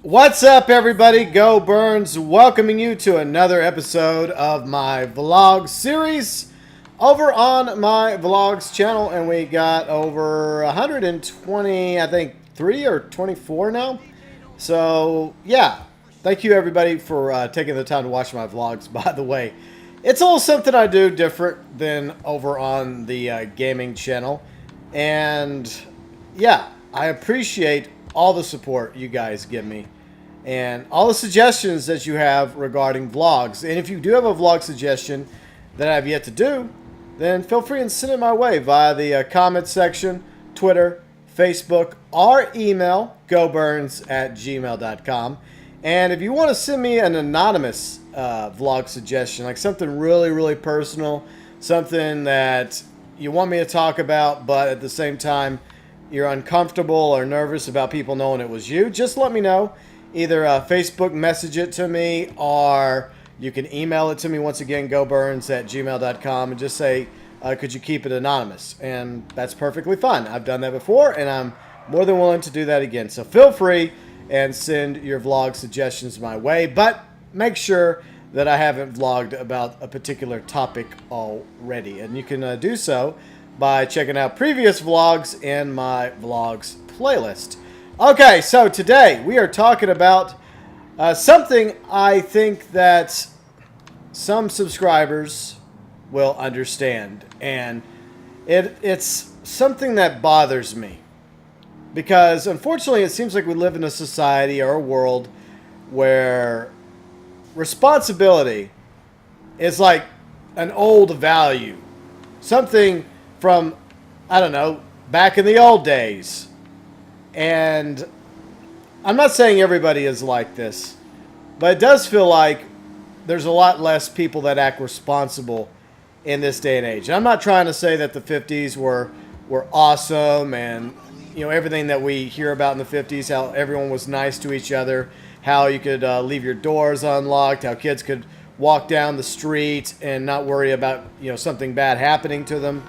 What's up, everybody? Go Burns, welcoming you to another episode of my vlog series over on my vlogs channel. And we got over 120, I think 3 or 24 now. So, yeah, thank you, everybody, for taking the time to watch my vlogs, by the way. It's a little something I do different than over on the gaming channel. And, yeah, I appreciate all the support you guys give me and all the suggestions that you have regarding vlogs. And if you do have a vlog suggestion that I have yet to do, then feel free and send it my way via the comment section, Twitter, Facebook, or email, goburns@gmail.com. And if you want to send me an anonymous vlog suggestion, like something really, really personal, something that you want me to talk about, but at the same time you're uncomfortable or nervous about people knowing it was you, just let me know. Either Facebook message it to me, or you can email it to me. Once again, goburns@gmail.com, and just say, could you keep it anonymous? And that's perfectly fine. I've done that before, and I'm more than willing to do that again. So feel free and send your vlog suggestions my way, but make sure that I haven't vlogged about a particular topic already. And you can do so by checking out previous vlogs in my vlogs playlist. Okay, so today we are talking about something I think that some subscribers will understand. And it's something that bothers me. Because unfortunately it seems like we live in a society or a world where responsibility is like an old value. Something from, I don't know, back in the old days. And I'm not saying everybody is like this, but it does feel like there's a lot less people that act responsible in this day and age. And I'm not trying to say that the 50s were awesome and, you know, everything that we hear about in the 50s, how everyone was nice to each other, how you could leave your doors unlocked, how kids could walk down the street and not worry about, you know, something bad happening to them.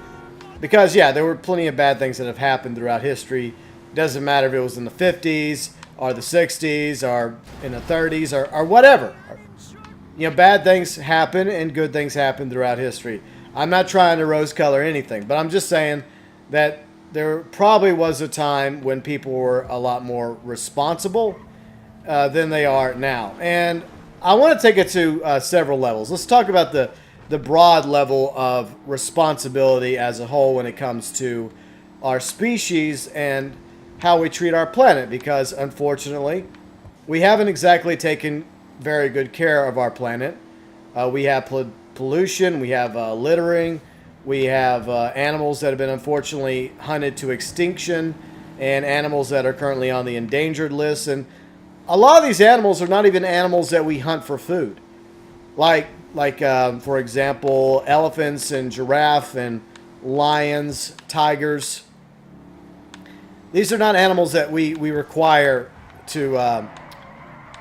Because, yeah, there were plenty of bad things that have happened throughout history. Doesn't matter if it was in the 50s or the 60s or in the 30s or whatever. You know, bad things happen and good things happen throughout history. I'm not trying to rose color anything, but I'm just saying that there probably was a time when people were a lot more responsible than they are now. And I want to take it to several levels. Let's talk about the broad level of responsibility as a whole when it comes to our species and how we treat our planet, because unfortunately we haven't exactly taken very good care of our planet. We have pollution, we have littering, we have animals that have been unfortunately hunted to extinction, and animals that are currently on the endangered list. And a lot of these animals are not even animals that we hunt for food, like for example, elephants and giraffe and lions, tigers. These are not animals that we require to,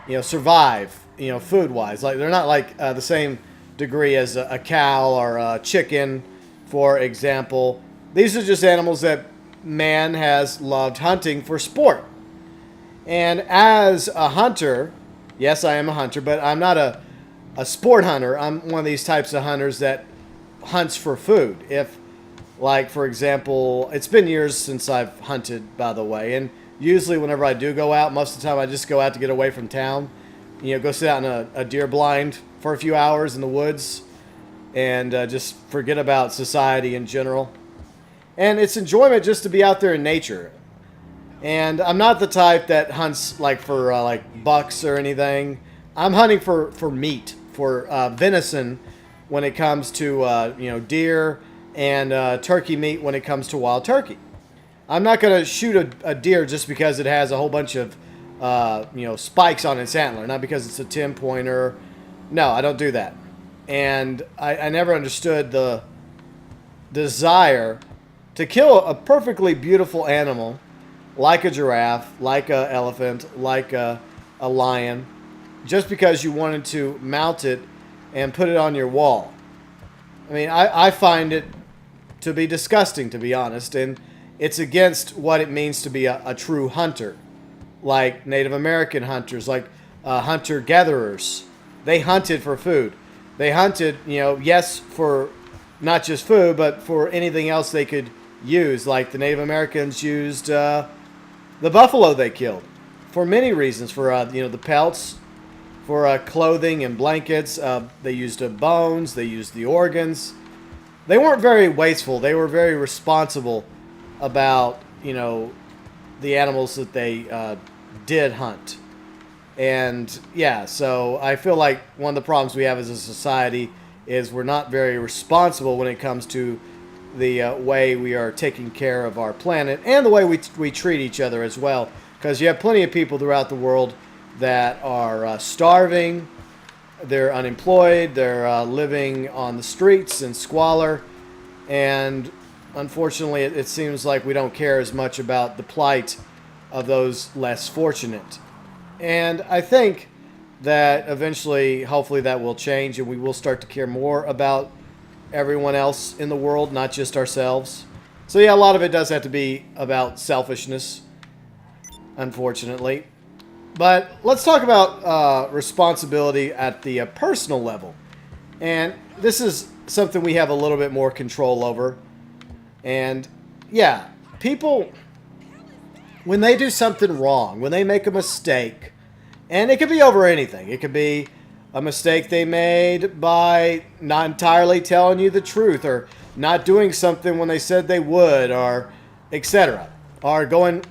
you know, survive, you know, food-wise. Like, they're not like the same degree as a cow or a chicken, for example. These are just animals that man has loved hunting for sport. And as a hunter, yes, I am a hunter, but I'm not a sport hunter. I'm one of these types of hunters that hunts for food. If, like, for example, it's been years since I've hunted, by the way, and usually whenever I do go out, most of the time I just go out to get away from town. You know, go sit out in a deer blind for a few hours in the woods and just forget about society in general. And it's enjoyment just to be out there in nature. And I'm not the type that hunts like for like bucks or anything. I'm hunting for meat, for venison when it comes to, you know, deer, and turkey meat when it comes to wild turkey. I'm not going to shoot a deer just because it has a whole bunch of, you know, spikes on its antler. Not because it's a 10-pointer. No, I don't do that. And I never understood the desire to kill a perfectly beautiful animal like a giraffe, like an elephant, like a lion, just because you wanted to mount it and put it on your wall. I mean, I find it to be disgusting, to be honest, and it's against what it means to be a true hunter. like Native American hunters, like hunter-gatherers. They hunted for food. They hunted, yes, for not just food, but for anything else they could use. Like the Native Americans used the buffalo they killed for many reasons. For the pelts, for clothing and blankets. They used the bones. They used the organs. They weren't very wasteful. They were very responsible about the animals that they did hunt. And yeah, so I feel like one of the problems we have as a society is we're not very responsible when it comes to the way we are taking care of our planet and the way we treat each other as well. Because you have plenty of people throughout the world that are starving, they're unemployed, they're living on the streets in squalor, and unfortunately it seems like we don't care as much about the plight of those less fortunate. And I think that eventually, hopefully, that will change and we will start to care more about everyone else in the world, not just ourselves. So yeah, a lot of it does have to be about selfishness, unfortunately. But let's talk about responsibility at the personal level. And this is something we have a little bit more control over. And yeah, people, when they do something wrong, when they make a mistake, and it could be over anything. It could be a mistake they made by not entirely telling you the truth, or not doing something when they said they would, or etc. Or going,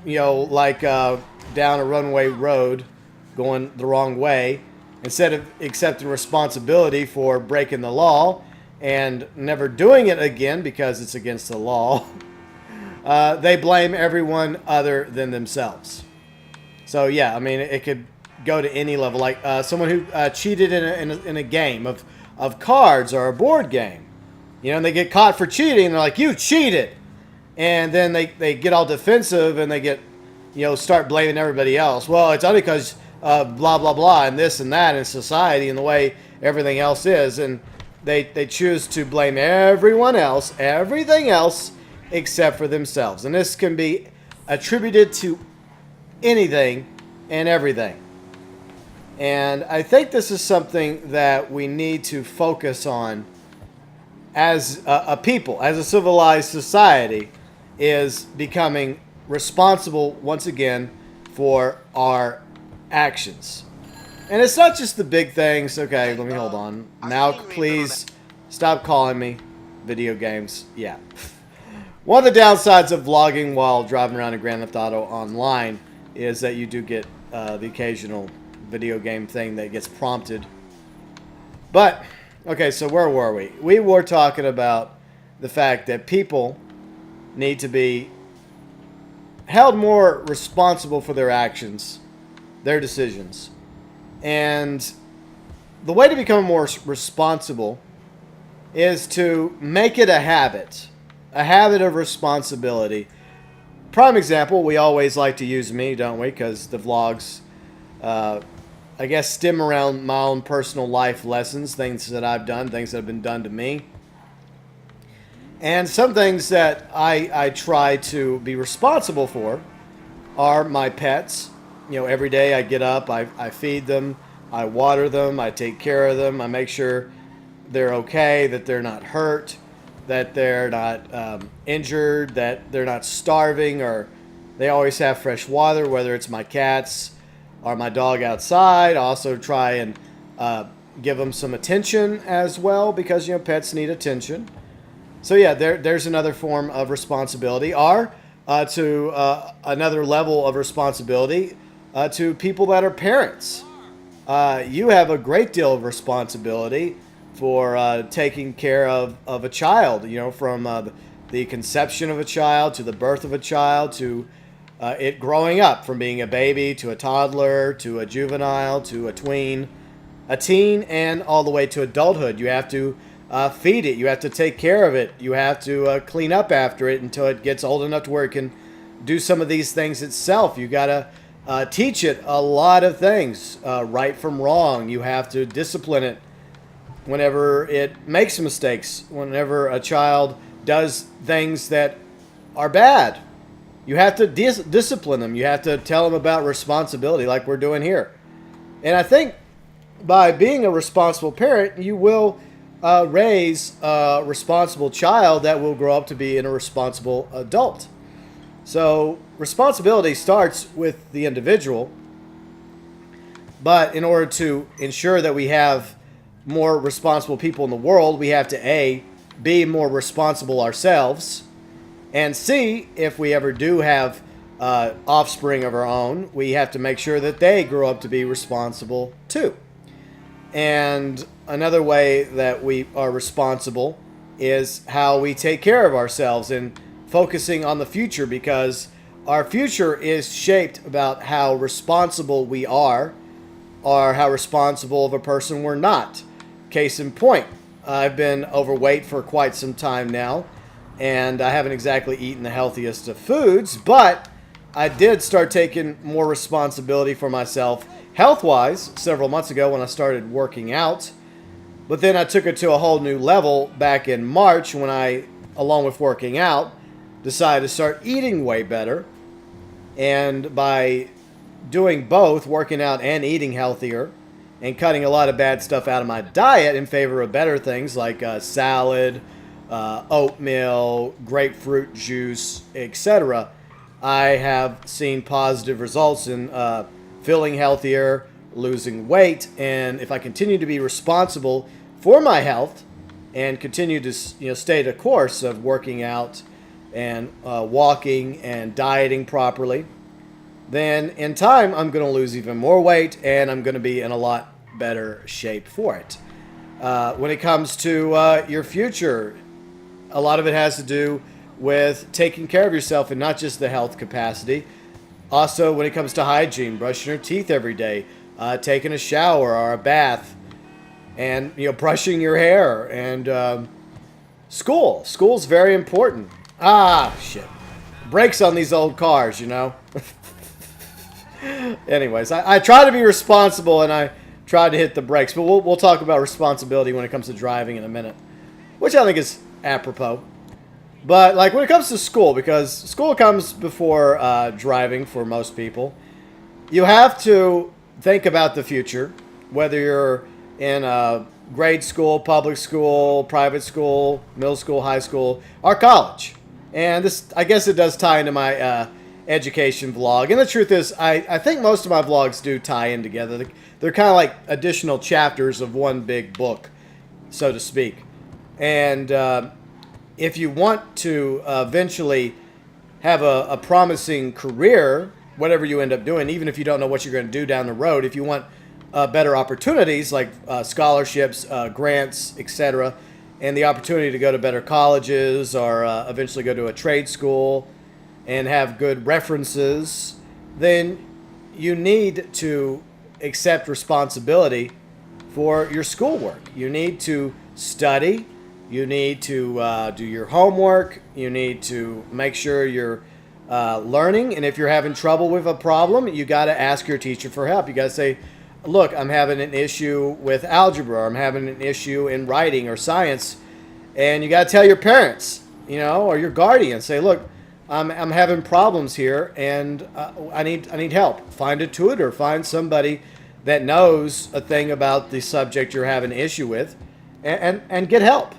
down a runway road, going the wrong way, instead of accepting responsibility for breaking the law and never doing it again because it's against the law. They blame everyone other than themselves. So yeah, I mean, it could go to any level. Like someone who cheated in a game of cards or a board game. And they get caught for cheating. And they're like, you cheated. And then they get all defensive and they get, start blaming everybody else. Well, it's only because blah, blah, blah, and this and that in society and the way everything else is. And they choose to blame everyone else, everything else, except for themselves. And this can be attributed to anything and everything. And I think this is something that we need to focus on as a people, as a civilized society, is becoming responsible once again for our actions. And it's not just the big things. Okay, let me hold on. Now, please stop calling me video games. Yeah. One of the downsides of vlogging while driving around in Grand Theft Auto Online is that you do get the occasional video game thing that gets prompted. But, okay, so where were we? We were talking about the fact that people need to be held more responsible for their actions, their decisions. And the way to become more responsible is to make it a habit of responsibility. Prime example, we always like to use me, don't we? Because the vlogs, I guess, stem around my own personal life lessons, things that I've done, things that have been done to me. And some things that I try to be responsible for are my pets. Every day I get up, I feed them, I water them, I take care of them, I make sure they're okay, that they're not hurt, that they're not injured, that they're not starving, or they always have fresh water, whether it's my cats or my dog outside. I also try and give them some attention as well, because pets need attention. So yeah, there's another form of responsibility. Or to another level of responsibility to people that are parents. You have a great deal of responsibility for taking care of a child, from the conception of a child to the birth of a child to it growing up, from being a baby to a toddler to a juvenile to a tween, a teen, and all the way to adulthood. You have to feed it. You have to take care of it. You have to clean up after it until it gets old enough to where it can do some of these things itself. You got to teach it a lot of things, right from wrong. You have to discipline it whenever it makes mistakes, whenever a child does things that are bad. You have to discipline them. You have to tell them about responsibility like we're doing here. And I think by being a responsible parent, you will raise a responsible child that will grow up to be a responsible adult. So responsibility starts with the individual, but in order to ensure that we have more responsible people in the world, we have to A, be more responsible ourselves, and C, if we ever do have offspring of our own, we have to make sure that they grow up to be responsible too. And another way that we are responsible is how we take care of ourselves and focusing on the future, because our future is shaped about how responsible we are or how responsible of a person we're not. Case in point, I've been overweight for quite some time now, and I haven't exactly eaten the healthiest of foods, but I did start taking more responsibility for myself health-wise several months ago when I started working out. But then I took it to a whole new level back in March when I, along with working out, decided to start eating way better. And by doing both, working out and eating healthier, and cutting a lot of bad stuff out of my diet in favor of better things like salad, oatmeal, grapefruit juice, etc., I have seen positive results in feeling healthier, losing weight, and if I continue to be responsible for my health and continue to stay the course of working out and walking and dieting properly, then in time I'm going to lose even more weight and I'm going to be in a lot better shape for it. When it comes to your future, a lot of it has to do with taking care of yourself and not just the health capacity. Also, when it comes to hygiene, brushing your teeth every day, taking a shower or a bath, and brushing your hair, and school. School's very important. Shit. Brakes on these old cars, Anyways, I try to be responsible and I try to hit the brakes, but we'll talk about responsibility when it comes to driving in a minute, which I think is apropos. But like when it comes to school, because school comes before driving for most people, you have to think about the future, whether you're in grade school, public school, private school, middle school, high school, or college. And this, I guess it does tie into my education vlog. And the truth is, I think most of my vlogs do tie in together. They're kind of like additional chapters of one big book, so to speak. And if you want to eventually have a promising career, whatever you end up doing, even if you don't know what you're going to do down the road, if you want better opportunities like scholarships, grants, etc., and the opportunity to go to better colleges or eventually go to a trade school and have good references, then you need to accept responsibility for your schoolwork. You need to study. You need to do your homework. You need to make sure you're learning. And if you're having trouble with a problem, you got to ask your teacher for help. You got to say, look, I'm having an issue with algebra, or I'm having an issue in writing or science. And you got to tell your parents, or your guardian. Say, look, I'm having problems here, and I need help. Find a tutor. Find somebody that knows a thing about the subject you're having an issue with, and get help.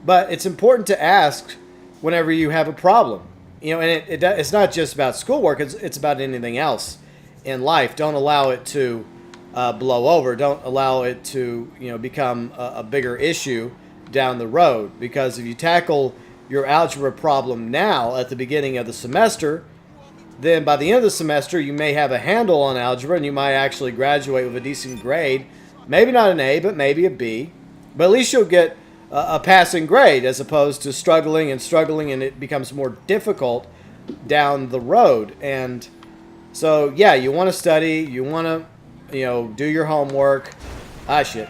But it's important to ask whenever you have a problem. And it's not just about schoolwork. It's about anything else in life. Don't allow it to blow over. Don't allow it to become a bigger issue down the road. Because if you tackle your algebra problem now at the beginning of the semester, then by the end of the semester you may have a handle on algebra and you might actually graduate with a decent grade. Maybe not an A, but maybe a B. But at least you'll get a passing grade, as opposed to struggling and it becomes more difficult down the road. And so, yeah, you want to study, you want to, do your homework. Shit.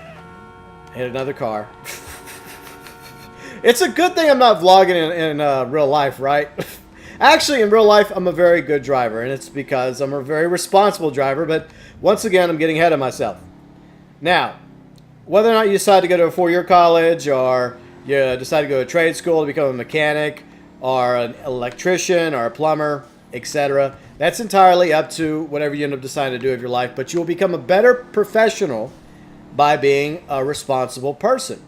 Hit another car. It's a good thing I'm not vlogging in real life, right? Actually, in real life, I'm a very good driver, and it's because I'm a very responsible driver, but once again, I'm getting ahead of myself. Now, whether or not you decide to go to a four-year college, or you decide to go to a trade school to become a mechanic, or an electrician, or a plumber, etc. That's entirely up to whatever you end up deciding to do with your life, but you'll become a better professional by being a responsible person.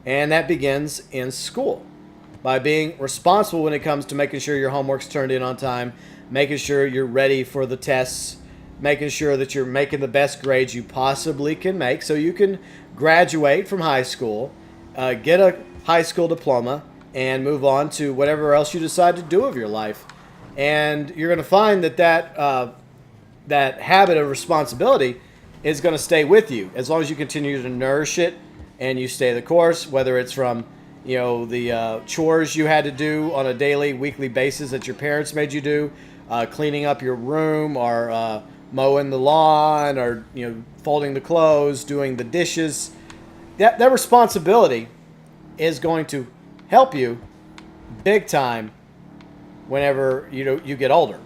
And that begins in school. By being responsible when it comes to making sure your homework's turned in on time, making sure you're ready for the tests, making sure that you're making the best grades you possibly can make so you can graduate from high school, get a high school diploma, and move on to whatever else you decide to do with your life. And you're going to find that habit of responsibility is going to stay with you as long as you continue to nourish it and you stay the course, whether it's from the chores you had to do on a daily, weekly basis that your parents made you do, cleaning up your room, or mowing the lawn, or folding the clothes, doing the dishes. That responsibility is going to help you big time whenever you get older.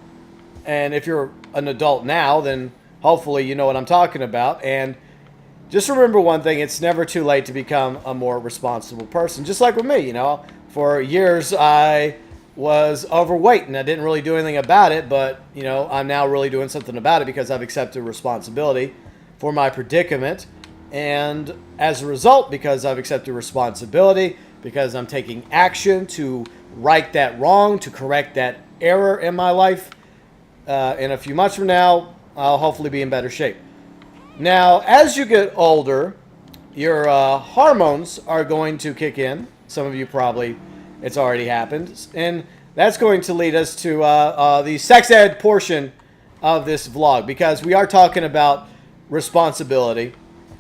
And if you're an adult now, then hopefully you know what I'm talking about. And just remember one thing: it's never too late to become a more responsible person. Just like with me, for years I was overweight and I didn't really do anything about it, but I'm now really doing something about it because I've accepted responsibility for my predicament. And as a result, because I've accepted responsibility, because I'm taking action to right that wrong, to correct that error in my life, in a few months from now, I'll hopefully be in better shape. Now, as you get older, your hormones are going to kick in. Some of you probably, it's already happened. And that's going to lead us to the sex ed portion of this vlog, because we are talking about responsibility.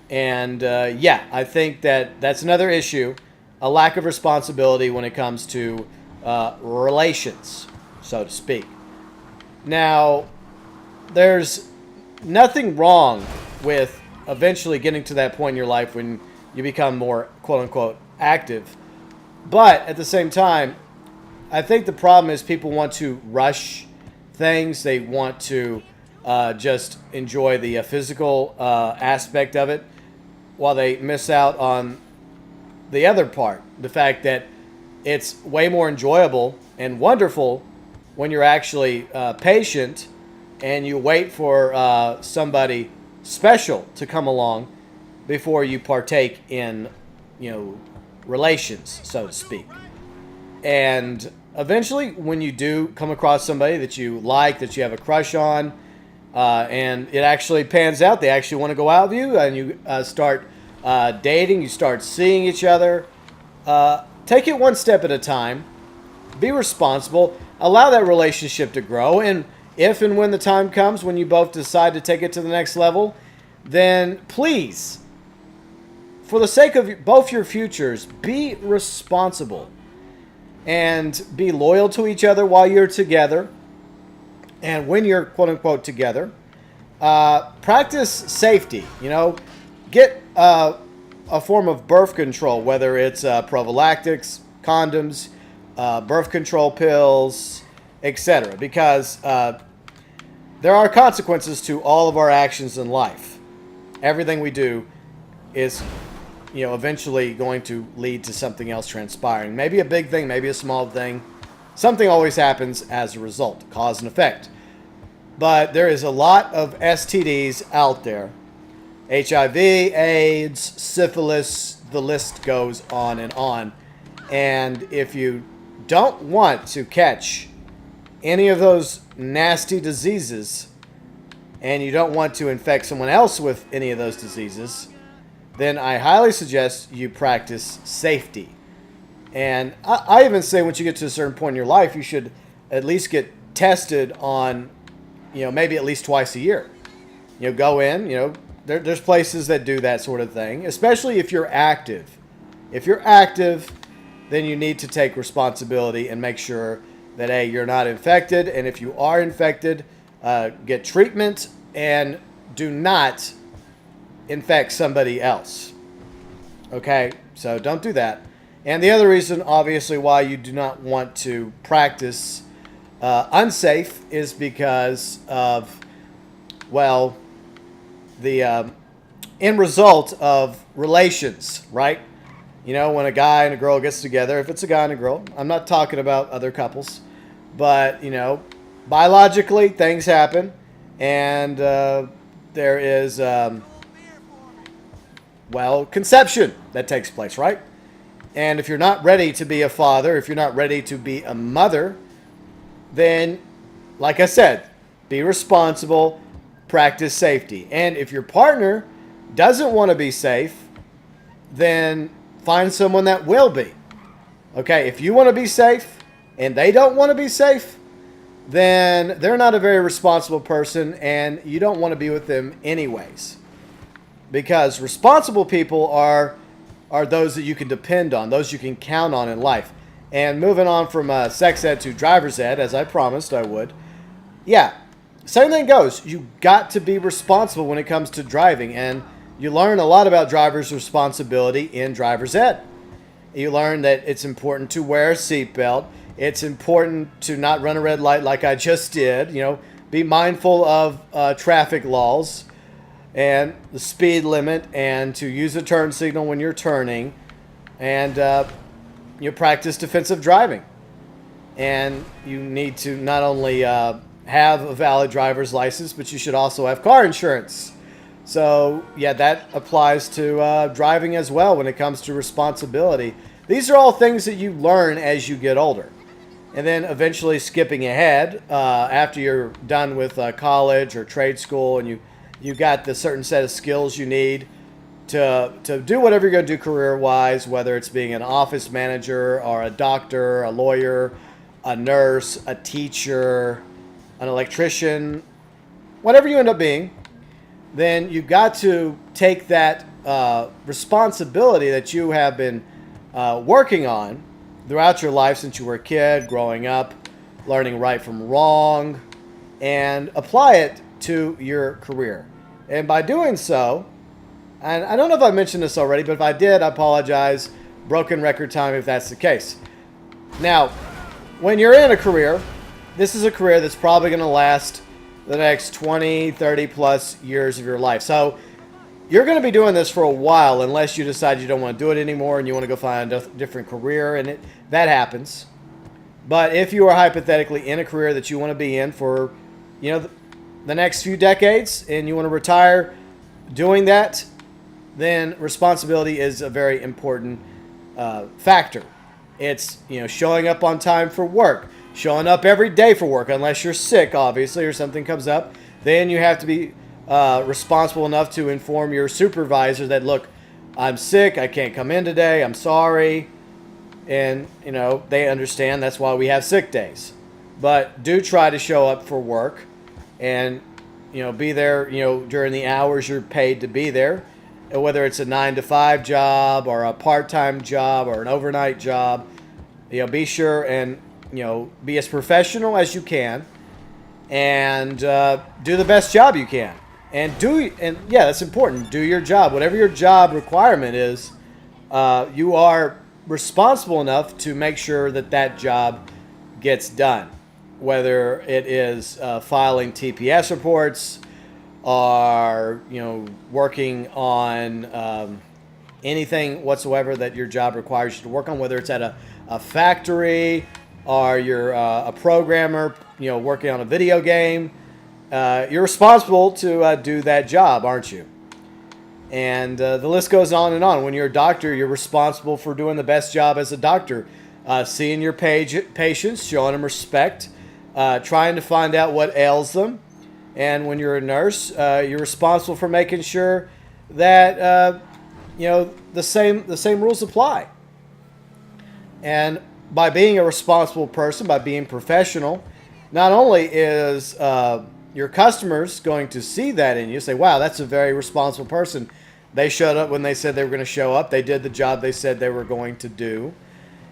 And I think that's another issue, a lack of responsibility when it comes to relations, so to speak. Now, there's nothing wrong with eventually getting to that point in your life when you become more quote-unquote active. But at the same time, I think the problem is people want to rush things. They want to just enjoy the physical aspect of it while they miss out on the other part. The fact that it's way more enjoyable and wonderful when you're actually patient and you wait for somebody special to come along before you partake in, relations, so to speak. And eventually, when you do come across somebody that you like, that you have a crush on, and it actually pans out, they actually want to go out with you, and you start dating, you start seeing each other, take it one step at a time, be responsible, allow that relationship to grow, and if and when the time comes when you both decide to take it to the next level, then please, for the sake of both your futures, be responsible and be loyal to each other while you're together. And when you're quote-unquote together, practice safety. Get a form of birth control, whether it's prophylactics, condoms, birth control pills, etc. Because there are consequences to all of our actions in life. Everything we do is, eventually going to lead to something else transpiring. Maybe a big thing, maybe a small thing. Something always happens as a result, cause and effect. But there is a lot of STDs out there. HIV, AIDS, syphilis, the list goes on and on. And if you don't want to catch any of those nasty diseases, and you don't want to infect someone else with any of those diseases, then I highly suggest you practice safety. And I even say once you get to a certain point in your life, you should at least get tested on, maybe at least twice a year. Go in, there's places that do that sort of thing, especially if you're active. If you're active, then you need to take responsibility and make sure that, A, you're not infected. And if you are infected, get treatment and do not infect somebody else. Okay? So don't do that. And the other reason, obviously, why you do not want to practice unsafe is because of, the end result of relations, right? When a guy and a girl gets together, if it's a guy and a girl, I'm not talking about other couples, but, biologically, things happen, and there is, well, conception that takes place, right? And if you're not ready to be a father, if you're not ready to be a mother, then, like I said, be responsible, practice safety. And if your partner doesn't want to be safe, then find someone that will be. Okay, if you want to be safe and they don't want to be safe, then they're not a very responsible person and you don't want to be with them anyways. Because responsible people are those that you can depend on, those you can count on in life. And moving on from sex ed to driver's ed, as I promised I would, yeah, same thing goes. You got to be responsible when it comes to driving, and you learn a lot about driver's responsibility in driver's ed. You learn that it's important to wear a seatbelt. It's important to not run a red light like I just did. You know, be mindful of traffic laws and the speed limit, and to use a turn signal when you're turning, and you practice defensive driving. And you need to not only have a valid driver's license, but you should also have car insurance. So yeah, that applies to driving as well when it comes to responsibility. These are all things that you learn as you get older. And then eventually, skipping ahead, after you're done with college or trade school, and you got the certain set of skills you need to do whatever you're going to do career-wise, whether it's being an office manager or a doctor, a lawyer, a nurse, a teacher, an electrician, whatever you end up being, then you've got to take that responsibility that you have been working on throughout your life since you were a kid, growing up, learning right from wrong, and apply it to your career. And by doing so, and I don't know if I mentioned this already, but if I did, I apologize. Broken record time if that's the case. Now, when you're in a career, this is a career that's probably going to last the next 20, 30 plus years of your life. So you're going to be doing this for a while unless you decide you don't want to do it anymore and you want to go find a different career, and that happens. But if you are hypothetically in a career that you want to be in for, you know, the next few decades, and you want to retire doing that, then responsibility is a very important factor. It's, you know, showing up on time for work, showing up every day for work, unless you're sick, obviously, or something comes up. Then you have to be responsible enough to inform your supervisor that, look, I'm sick, I can't come in today, I'm sorry. And, you know, they understand that's why we have sick days. But do try to show up for work and, you know, be there, you know, during the hours you're paid to be there. Whether it's a 9-to-5 job or a part-time job or an overnight job, you know, be sure and, you know, be as professional as you can, and do the best job you can. And yeah, that's important. Do your job, whatever your job requirement is. You are responsible enough to make sure that that job gets done. Whether it is filing TPS reports, or, you know, working on anything whatsoever that your job requires you to work on, whether it's at a factory or you're a programmer, you know, working on a video game, you're responsible to do that job, aren't you? And the list goes on and on. When you're a doctor, you're responsible for doing the best job as a doctor, seeing your patients, showing them respect, trying to find out what ails them. And when you're a nurse, you're responsible for making sure that you know, the same rules apply. And by being a responsible person, by being professional, not only is your customers going to see that in you, say, wow, that's a very responsible person. They showed up when they said they were going to show up. They did the job they said they were going to do.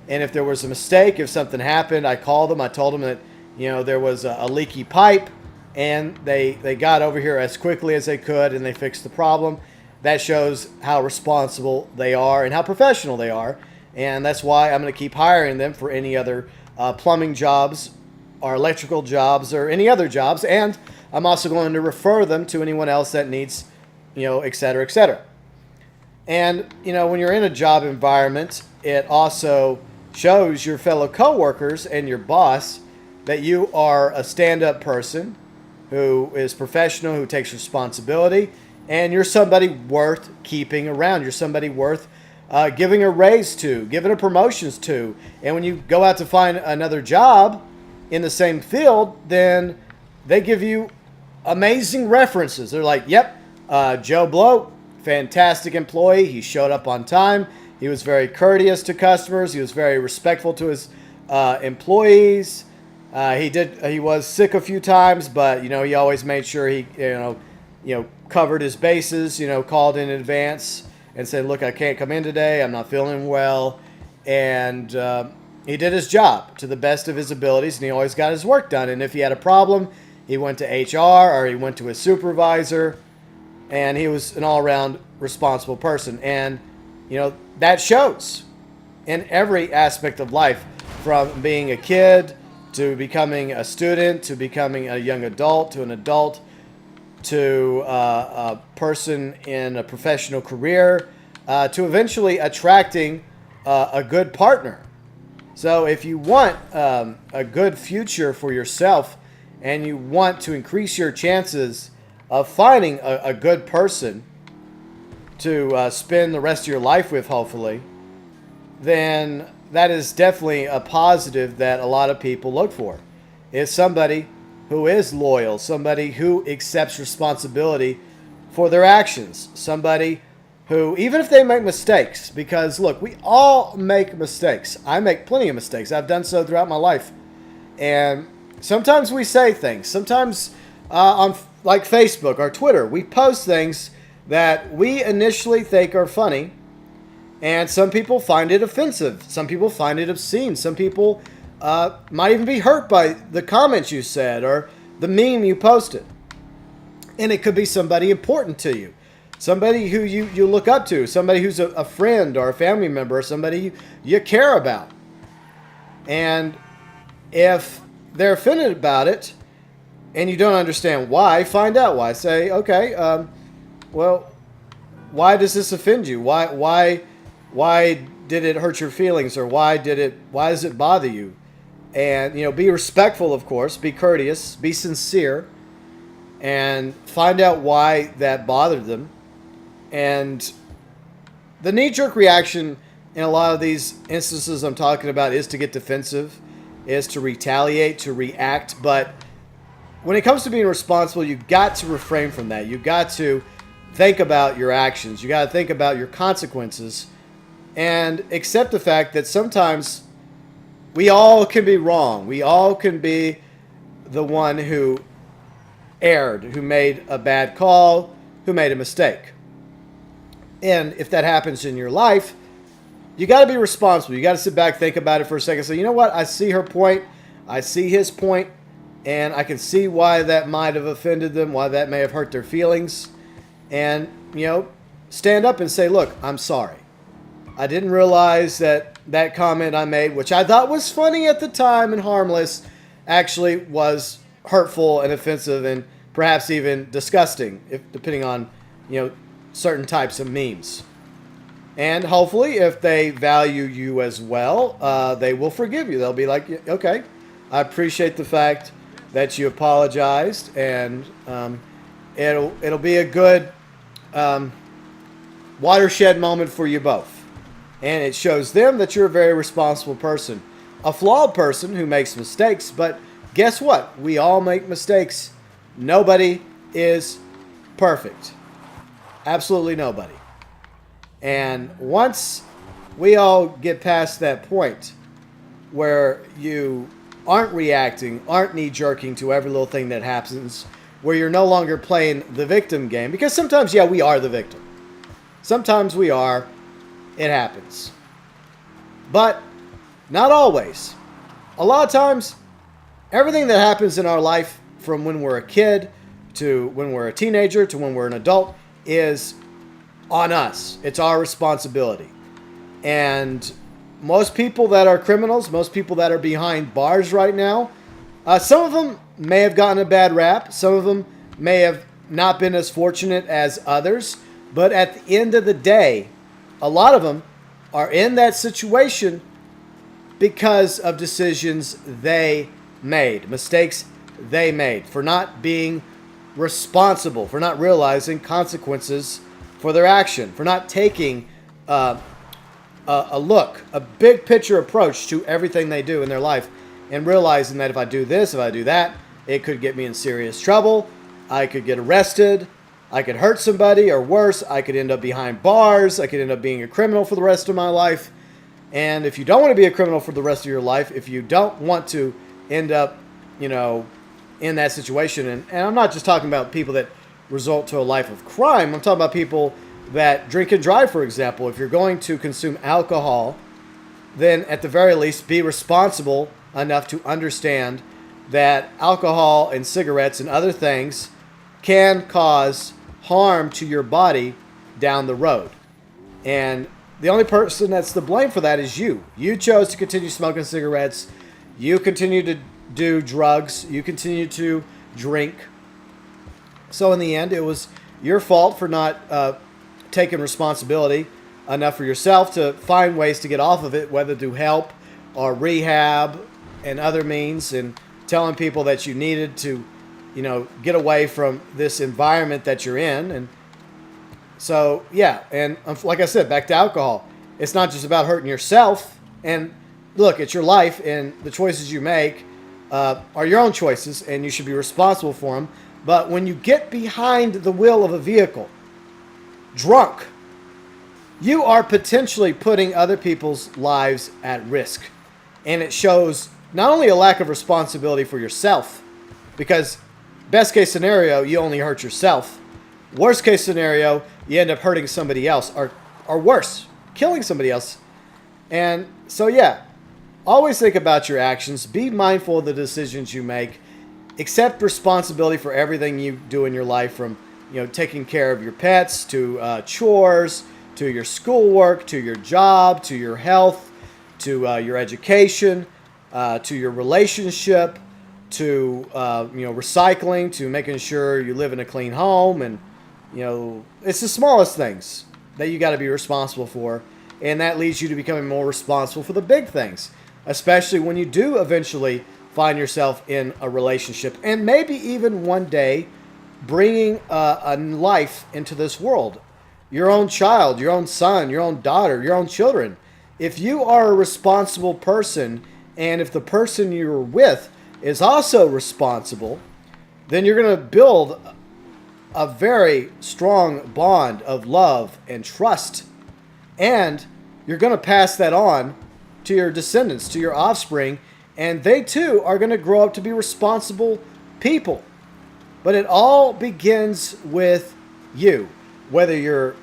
And if there was a mistake, if something happened, I called them. I told them that, you know, there was a leaky pipe, and they got over here as quickly as they could, and they fixed the problem. That shows how responsible they are and how professional they are. And that's why I'm going to keep hiring them for any other plumbing jobs or electrical jobs or any other jobs. And I'm also going to refer them to anyone else that needs, you know, et cetera, et cetera. And, you know, when you're in a job environment, it also shows your fellow coworkers and your boss that you are a stand-up person who is professional, who takes responsibility, and you're somebody worth keeping around. You're somebody worth giving a raise to, giving a promotions to. And when you go out to find another job in the same field, then they give you amazing references. They're like, yep, Joe Blow, fantastic employee. He showed up on time. He was very courteous to customers. He was very respectful to his employees. He was sick a few times, but he always made sure he covered his bases. Called in advance and said, "Look, I can't come in today. I'm not feeling well," and he did his job to the best of his abilities, and he always got his work done. And if he had a problem, he went to HR or he went to his supervisor, and he was an all-around responsible person. And that shows in every aspect of life, from being a kid to becoming a student, to becoming a young adult, to an adult, to a person in a professional career, to eventually attracting a good partner. So if you want a good future for yourself and you want to increase your chances of finding a good person to spend the rest of your life with, hopefully, then that is definitely a positive that a lot of people look for. Is somebody who is loyal, somebody who accepts responsibility for their actions, somebody who, even if they make mistakes, because look, we all make mistakes. I make plenty of mistakes. I've done so throughout my life. And sometimes we say things. Sometimes on like Facebook or Twitter, we post things that we initially think are funny, and some people find it offensive. Some people find it obscene. Some people might even be hurt by the comments you said or the meme you posted. And it could be somebody important to you, somebody who you look up to, somebody who's a friend or a family member, or somebody you care about. And if they're offended about it and you don't understand why, find out why. Say, okay, well, why does this offend you? Why did it hurt your feelings, or why does it bother you? And be respectful, of course, be courteous, be sincere, and find out why that bothered them. And the knee-jerk reaction in a lot of these instances I'm talking about is to get defensive, is to retaliate, to react. But when it comes to being responsible, you've got to refrain from that. You've got to think about your actions. You got to think about your consequences and accept the fact that sometimes we all can be wrong. We all can be the one who erred, who made a bad call, who made a mistake. And if that happens in your life, you got to be responsible. You got to sit back, think about it for a second. Say, you know what? I see her point. I see his point, and I can see why that might have offended them, why that may have hurt their feelings. And, stand up and say, look, I'm sorry. I didn't realize that comment I made, which I thought was funny at the time and harmless, actually was hurtful and offensive and perhaps even disgusting, depending on, certain types of memes. And hopefully, if they value you as well, they will forgive you. They'll be like, okay, I appreciate the fact that you apologized, and it'll be a good watershed moment for you both. And it shows them that you're a very responsible person, a flawed person who makes mistakes. But guess what? We all make mistakes. Nobody is perfect. Absolutely nobody. And once we all get past that point where you aren't reacting, aren't knee-jerking to every little thing that happens, where you're no longer playing the victim game, because sometimes, yeah, we are the victim. Sometimes we are. It happens. But not always. A lot of times, everything that happens in our life, from when we're a kid to when we're a teenager to when we're an adult, is on us. It's our responsibility. And most people that are criminals, most people that are behind bars right now, some of them may have gotten a bad rap. Some of them may have not been as fortunate as others. But at the end of the day, a lot of them are in that situation because of decisions they made, mistakes they made, for not being responsible, for not realizing consequences for their action, for not taking a big picture approach to everything they do in their life, and realizing that if I do this, if I do that, it could get me in serious trouble. I could get arrested. I could hurt somebody, or worse, I could end up behind bars. I could end up being a criminal for the rest of my life. And if you don't want to be a criminal for the rest of your life, if you don't want to end up, in that situation, and I'm not just talking about people that result to a life of crime. I'm talking about people that drink and drive, for example. If you're going to consume alcohol, then at the very least be responsible enough to understand that alcohol and cigarettes and other things can cause harm to your body down the road. And the only person that's to blame for that is you. You chose to continue smoking cigarettes. You continue to do drugs. You continue to drink. So in the end, it was your fault for not taking responsibility enough for yourself to find ways to get off of it, whether through help or rehab and other means, and telling people that you needed to, get away from this environment that you're in. And so, yeah, and like I said, back to alcohol. It's not just about hurting yourself. And look, it's your life, and the choices you make are your own choices, and you should be responsible for them. But when you get behind the wheel of a vehicle, drunk, you are potentially putting other people's lives at risk. And it shows not only a lack of responsibility for yourself, because best case scenario, you only hurt yourself. Worst case scenario, you end up hurting somebody else, or worse, killing somebody else. And so, yeah, always think about your actions. Be mindful of the decisions you make. Accept responsibility for everything you do in your life, from taking care of your pets, to chores, to your schoolwork, to your job, to your health, to your education, to your relationship, to recycling, to making sure you live in a clean home. And it's the smallest things that you got to be responsible for, and that leads you to becoming more responsible for the big things, especially when you do eventually find yourself in a relationship, and maybe even one day bringing a life into this world. Your own child, your own son, your own daughter, your own children. If you are a responsible person, and if the person you're with is also responsible, then you're going to build a very strong bond of love and trust. And you're going to pass that on to your descendants, to your offspring, and they too are going to grow up to be responsible people. But it all begins with you. Whether you're,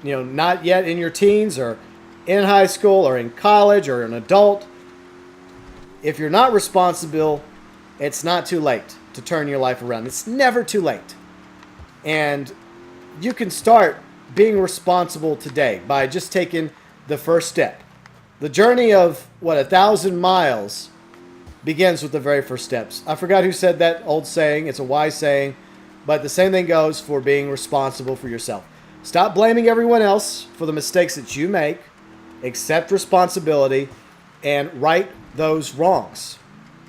not yet in your teens, or in high school, or in college, or an adult, if you're not responsible, it's not too late to turn your life around. It's never too late. And you can start being responsible today by just taking the first step. The journey of, 1,000 miles begins with the very first steps. I forgot who said that old saying. It's a wise saying. But the same thing goes for being responsible for yourself. Stop blaming everyone else for the mistakes that you make. Accept responsibility and right those wrongs.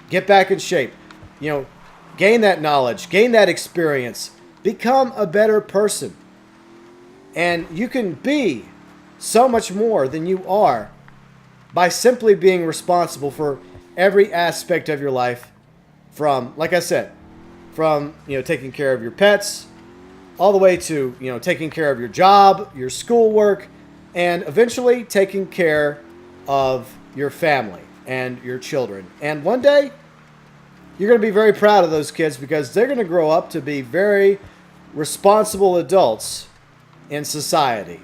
Get back in shape. Gain that knowledge. Gain that experience. Become a better person. And you can be so much more than you are by simply being responsible for every aspect of your life, from, like I said, from taking care of your pets, all the way to taking care of your job, your schoolwork, and eventually taking care of your family and your children. And one day, you're going to be very proud of those kids, because they're going to grow up to be very responsible adults in society.